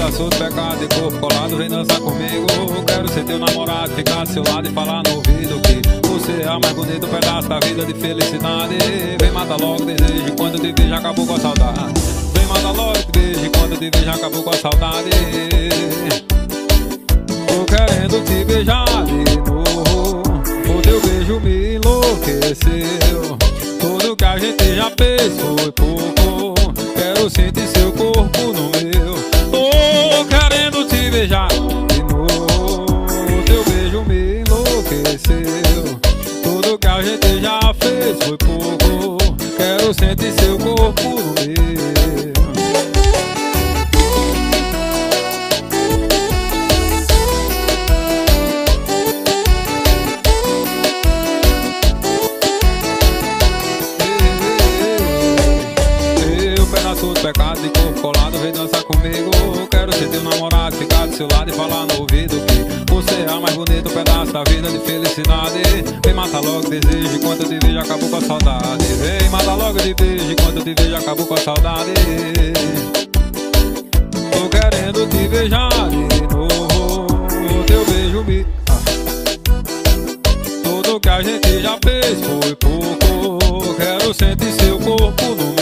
pedaço de pecado e corpo colado, vem dançar comigo. Quero ser teu namorado, ficar ao seu lado e falar no ouvido que você é a mais bonito pedaço da vida de felicidade. Vem matar logo o desejo, quando te vejo acabou com a saudade. Vem matar logo o desejo, quando te vejo acabou com a saudade. Tô querendo te beijar de novo, o teu beijo me enlouqueceu. Tudo que a gente já fez foi pouco, quero sentir seu corpo no meu. Tô querendo te beijar de novo, o teu beijo me enlouqueceu. Tudo que a gente já fez foi pouco, quero sentir seu corpo no meu. Todo pecado de corpo colado, vem dançar comigo. Quero ser teu namorado, ficar do seu lado e falar no ouvido que você é a mais bonito pedaço da vida de felicidade. Vem matar logo o desejo, enquanto eu te vejo acabou com a saudade. Vem matar logo de beijo, enquanto eu te vejo acabou com a saudade. Tô querendo te beijar de novo, o teu beijo me... Tudo que a gente já fez foi pouco, quero sentir seu corpo no